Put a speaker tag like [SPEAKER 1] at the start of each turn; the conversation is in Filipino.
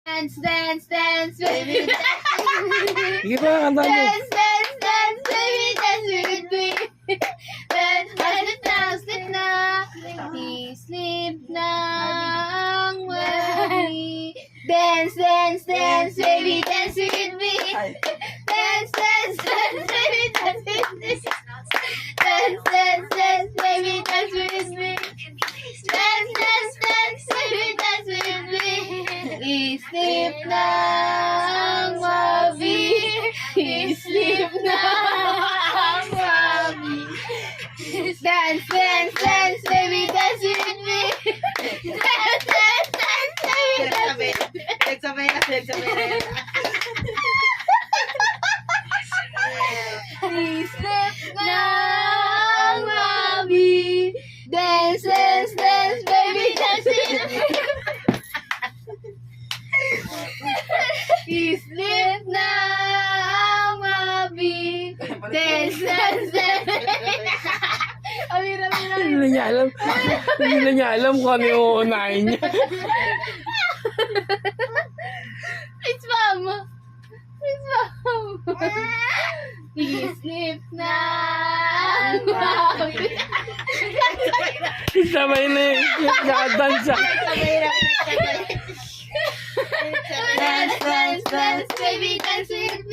[SPEAKER 1] Dance, dance, dance, baby, dance.
[SPEAKER 2] Sige pa, kanta mo.
[SPEAKER 1] Dance, dance, dance, baby, dance with me. Dance, dance, dance, sleep na. Sleep na ang wali. Dance, dance, dance, baby, dance with me. Dance, dance, dance, baby, dance with me. Dance, dance, dance, baby, dance with me. Dance, dance, dance, baby, dance with me. Sleep na ang wabi. Sleep na ang wabi. Dance, dance, dance, baby, dance with me. Dance, dance, dance, baby, dance with me.
[SPEAKER 3] Nagsabay na.
[SPEAKER 1] Sleep na ang wabi. Dance, dance, dance, baby, dance with me. Sleep na ang wabi. Dance, dance, dance. Amira, amira.
[SPEAKER 2] Hindi na niya alam. Hindi na niya alam kung ano yung uunahin niya.
[SPEAKER 1] Please, mama. Please, mama. Sleep na ang wabi.
[SPEAKER 2] Sabay na yung nakadansa.
[SPEAKER 1] Dance, dance, dance, baby, dance with